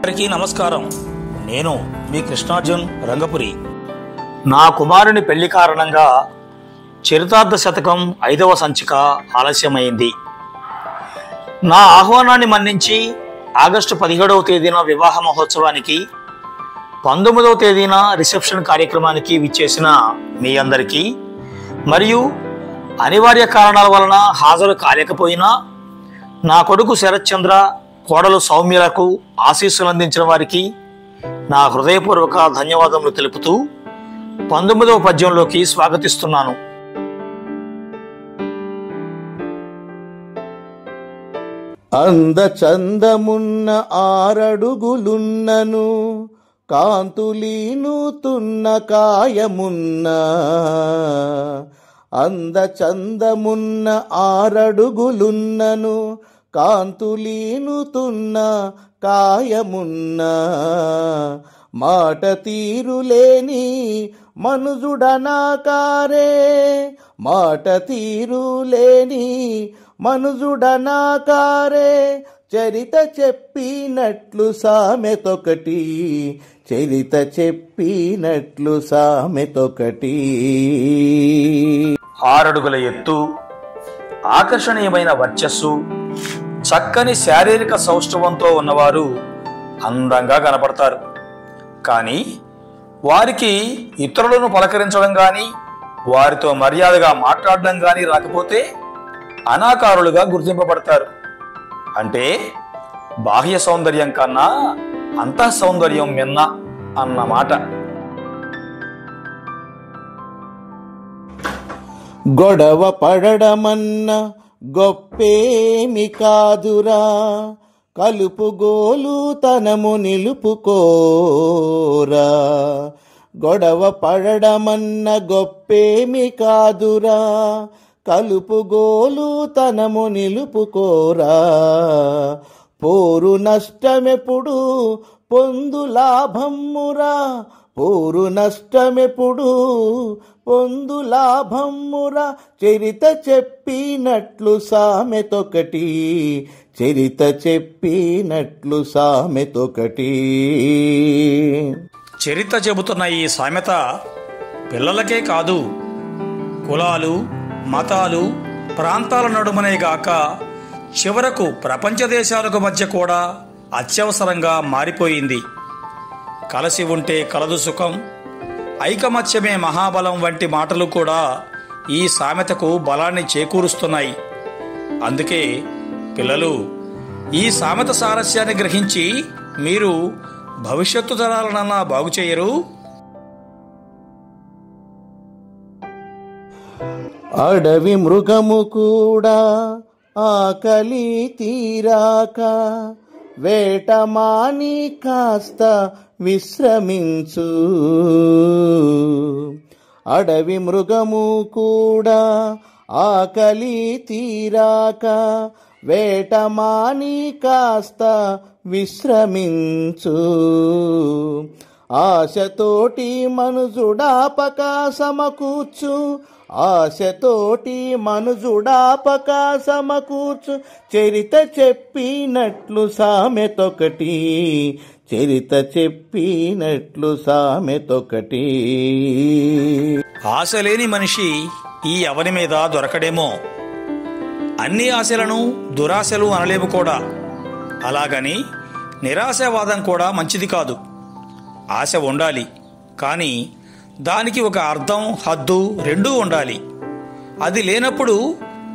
అందరికీ నమస్కారం. నేను మీ కృష్ణార్జున్ రంగపురి. నా కుమారుని పెళ్లి కారణంగా చరితార్థ శతకం 5వ సంచిక ఆలస్యమైంది. నా ఆహ్వానాన్ని మన్నించి ఆగస్టు 17వ తేదీన వివాహ మహోత్సవానికి, 19వ తేదీన రిసెప్షన్ కార్యక్రమానికి విచ్చేసిన మీ అందరికీ, మరియు అనివార్య కారణాల వలన హాజరు కాలేకపోయినా నా కొడుకు శరత్చంద్ర, కోడలు సౌమ్యలకు ఆశీస్సులు అందించిన వారికి నా హృదయపూర్వక ధన్యవాదములు తెలుపుతూ 19వ పద్యంలోకి స్వాగతిస్తున్నాను. అందచందమున్న 6 అడుగులున్నను, కాంతులీనుతున్న కాయమున్న. అందచందమున్న 6 అడుగులున్నను, కాంతులీనుతున్న కాయమున్న. మాట తీరులేని మనుజుడనాకారే, మాట తీరులేని మనుజుడనాకారే. చరిత చెప్పినట్లు సామెతొకటి, చరిత చెప్పినట్లు సామెతొకటి. 6 అడుగుల ఎత్తు, ఆకర్షణీయమైన వర్చస్సు, చక్కని శారీరక సౌష్ఠవంతో ఉన్నవారు అందంగా కనపడతారు. కానీ వారికి ఇతరులను పలకరించడం కానీ, వారితో మర్యాదగా మాట్లాడడం కానీ రాకపోతే అనాకారులుగా గుర్తింపబడతారు. అంటే బాహ్య సౌందర్యం కన్నా అంతః సౌందర్యం మిన్న అన్నమాట. గొడవ పడడమన్న గొప్పేమి కాదురా, కలుపుగోలు తనము నిలుపుకోరా. గొడవ పడడమన్న గొప్పేమి కాదురా, కలుపుగోలు తనము నిలుపుకోరా. పోరు నష్టమెప్పుడు పొందు లాభమ్మురా, పోరు నష్టమెప్పుడు పొందు లాభమ్మురా. చరిత చెప్పినట్లు సామెతొకటి, చరిత చెప్పినట్లు సామెతొకటి. చరిత్ర చెబుతున్న ఈ సామెత పిల్లలకే కాదు, కులాలు, మతాలు, ప్రాంతాల నడుమనే గాక చివరకు ప్రపంచ దేశాలకు మధ్య కూడా అత్యవసరంగా మారిపోయింది. కలిసి ఉంటే కలదు సుఖం, ఐకమత్యమే మహాబలం వంటి మాటలు కూడా ఈ సామెతకు బలాన్ని చేకూరుస్తున్నాయి. అందుకే పిల్లలు, ఈ సామెత సారస్యాన్ని గ్రహించి మీరు భవిష్యత్తు తరాలనన్నా బాగు చేయరు. అడవి మృగము కూడా ఆకలి తీరాక, వేటమాని కాస్త విశ్రమించు. అడవి మృగము కూడా ఆకలి తీరాక, వేటమాని కాస్త విశ్రమించు. ఆశతోటి మనుజుడాపక సమకూర్చు, ఆశతోటి మనుజుడాపక సమకూర్చు. చరిత చెప్పినట్లు సామెతొకటి, చరిత చెప్పినట్లు సామెతొకటి. ఆశ లేని మనిషి ఈ అవని మీద దొరకడేమో. అన్ని ఆశలను దురాశలు అనలేము కూడా. అలాగని నిరాశావాదం కూడా మంచిది కాదు. ఆశ ఉండాలి, కానీ దానికి ఒక అర్థం, హద్దు రెండూ ఉండాలి. అది లేనప్పుడు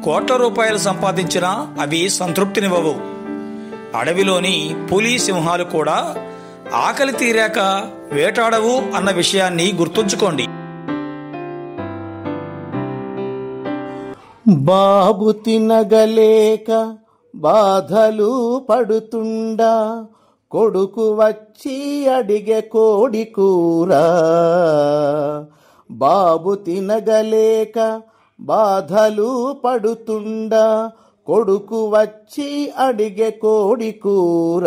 కోట్ల రూపాయలు సంపాదించినా అవి సంతృప్తినివ్వవు. అడవిలోని పులి, సింహాలు కూడా ఆకలి తీరాక వేటాడవు అన్న విషయాన్ని గుర్తుంచుకోండి. బాబు తినగలేక బాధలు పడుతుండా, కొడుకు వచ్చి అడిగే కోడి కూర. బాబు తినగలేక బాధలు పడుతుండా, కొడుకు వచ్చి అడిగే కోడి కూర.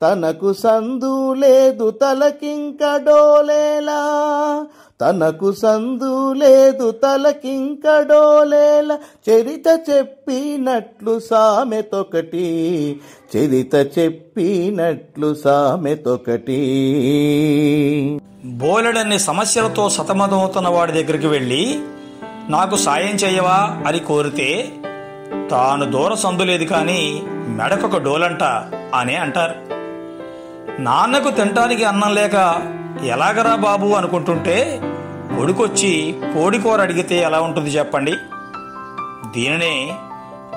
తనకు సందు లేదు తలకింక డోలేలా, తనకు సందు లేదు తలకింకడోలేల చరిత చెప్పినట్లు సామెతొకటి, చరిత చెప్పినట్లు సామెతొకటి. బోలెడన్ని సమస్యలతో సతమతమవుతున్న వాడి దగ్గరికి వెళ్ళి నాకు సాయం చేయవా అని కోరితే తాను దూర సందులేదు కానీ మెడకొక డోలంట అని అంటారు. నాన్నకు తినటానికి అన్నం లేక ఎలాగరా బాబు అనుకుంటుంటే కొడుకొచ్చి కోడికూర అడిగితే ఎలా ఉంటుంది చెప్పండి. దీనినే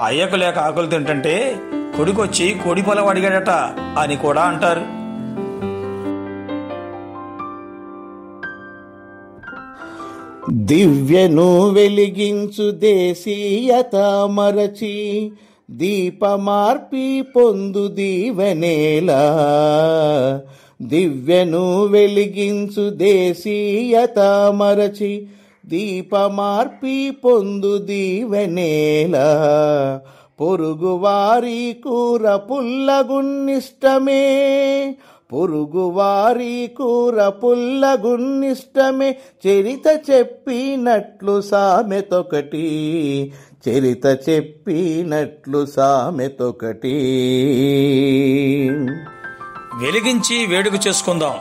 అయ్యకు లేక ఆకులు తింటుంటే కొడుకొచ్చి కోడి పొలం అడిగాడట అని కూడా అంటారు. దివ్యను వెలిగించు దేశీయత మరచి దీపమార్పి పొందు దీవెనేలా. దివ్యను వెలిగించు దేశీయత మరచి దీపమార్పి పొందు దీవెనేలా. పొరుగువారి కూర పుల్లగున్నిష్టమే, పొరుగువారి కూర పుల్లగున్నిష్టమే, చరిత చెప్పినట్లు సామెతొకటి, చరిత చెప్పినట్లు సామెతొకటి. వెలిగించి వేడుక చేసుకుందాం,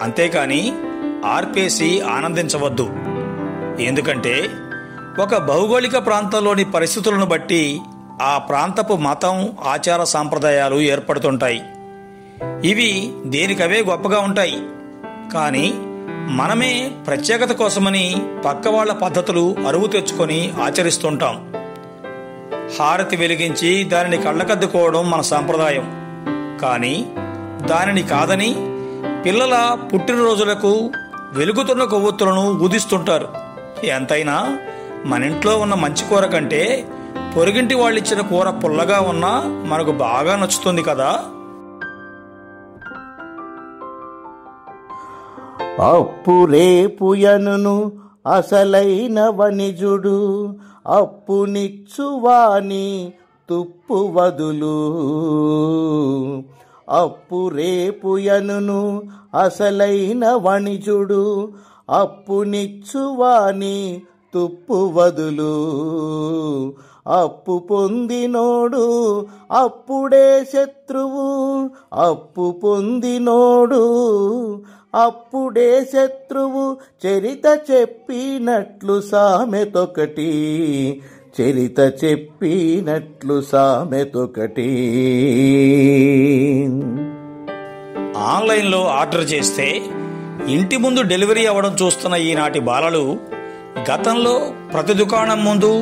అంతేకాని ఆర్పేసి ఆనందించవద్దు. ఎందుకంటే ఒక భౌగోళిక ప్రాంతంలోని పరిస్థితులను బట్టి ఆ ప్రాంతపు మతం, ఆచార సాంప్రదాయాలు ఏర్పడుతుంటాయి. ఇవి దేనికవే గొప్పగా ఉంటాయి. కానీ మనమే ప్రత్యేకత కోసమని పక్క వాళ్ల పద్ధతులు అరువు తెచ్చుకొని ఆచరిస్తుంటాం. హారతి వెలిగించి దానిని కళ్ళకద్దుకోవడం మన సాంప్రదాయం. కానీ దానిని కాదని పిల్లల పుట్టినరోజులకు వెలుగుతున్న కొవ్వొత్తులను ఊదిస్తుంటారు. ఎంతైనా మన ఇంట్లో ఉన్న మంచి కూర కంటే పొరుగింటి వాళ్ళిచ్చిన కూర పుల్లగా ఉన్నా మనకు బాగా నచ్చుతుంది కదా. అప్పు రేపుయనును అసలైన వనిజుడు, అప్పునిచ్చువాని తుప్పు వదులు. అప్పు రేపుయనును అసలైన వణిజుడు, అప్పునిచ్చువాని తుప్పు వదులు. అప్పు పొందినోడు అప్పుడే శత్రువు, అప్పు పొందినోడు అప్పుడే శత్రువు, చరిత చెప్పినట్లు సామెతొకటి, చరిత చెప్పినట్లు సామెతొకటి. ఆన్లైన్లో ఆర్డర్ చేస్తే ఇంటి ముందు డెలివరీ అవ్వడం చూస్తున్న ఈనాటి బాలలు గతంలో ప్రతి దుకాణం ముందు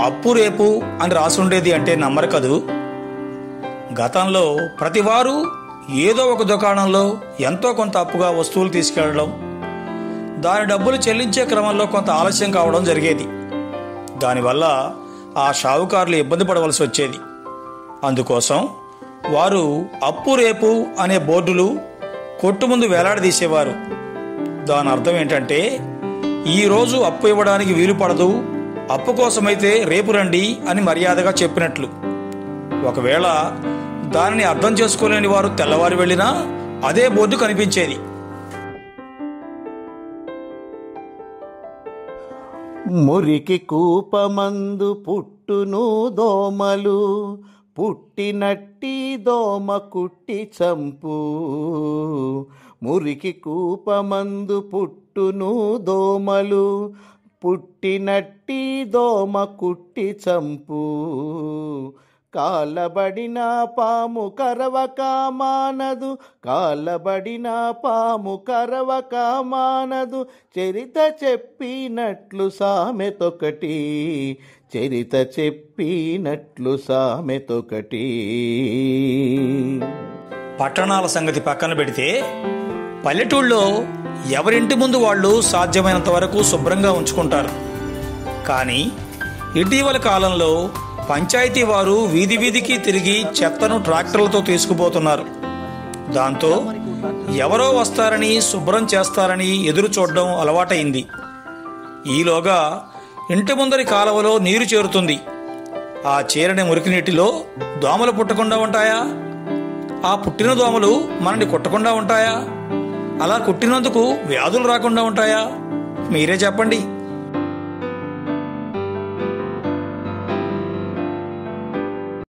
అప్పు రేపు అని రాసుండేది అంటే నమ్మరు కదూ. గతంలో ప్రతివారు ఏదో ఒక దుకాణంలో ఎంతో కొంత అప్పుగా వస్తువులు తీసుకెళ్లడం, దాని డబ్బులు చెల్లించే క్రమంలో కొంత ఆలస్యం కావడం జరిగేది. దానివల్ల ఆ షావుకారులు ఇబ్బంది పడవలసి వచ్చేది. అందుకోసం వారు అప్పు రేపు అనే బోర్డులు కొట్టు ముందు వేలాడదీసేవారు. దాని అర్థం ఏంటంటే ఈరోజు అప్పు ఇవ్వడానికి వీలు పడదు, అప్పు కోసమైతే రేపు రండి అని మర్యాదగా చెప్పినట్లు. ఒకవేళ దానిని అర్థం చేసుకోలేని వారు తెల్లవారు వెళ్ళినా అదే బోర్డు కనిపించేది. మురికి కూపమందు పుట్టును దోమలు, పుట్టినట్టి దోమ కుట్టి చంపు. మురికి కూపమందు పుట్టును దోమలు, పుట్టినట్టి దోమ కుట్టి చంపు. కాలబడిన పాము కరవక మానదు, కాలబడిన పాము కరవక మానదు, చరిత చెప్పినట్లు సామెతొకటి, చరిత చెప్పినట్లు సామెతొకటి. పట్టణాల సంగతి పక్కన పెడితే పల్లెటూళ్ళలో ఎవరింటి ముందు వాళ్ళు సాధ్యమైనంత వరకు శుభ్రంగా ఉంచుకుంటారు. కానీ ఇటీవల కాలంలో పంచాయతీ వారు వీధి వీధికి తిరిగి చెత్తను ట్రాక్టర్లతో తీసుకుపోతున్నారు. దాంతో ఎవరో వస్తారని శుభ్రం చేస్తారని ఎదురు చూడడం అలవాటైంది. ఈలోగా ఇంటి ముందరి కాలువలో నీరు చేరుతుంది. ఆ చేరని మురికి నీటిలో దోమలు పుట్టకుండా ఉంటాయా? ఆ పుట్టిన దోమలు మనని కుట్టకుండా ఉంటాయా? అలా కుట్టినందుకు వ్యాధులు రాకుండా ఉంటాయా? మీరే చెప్పండి.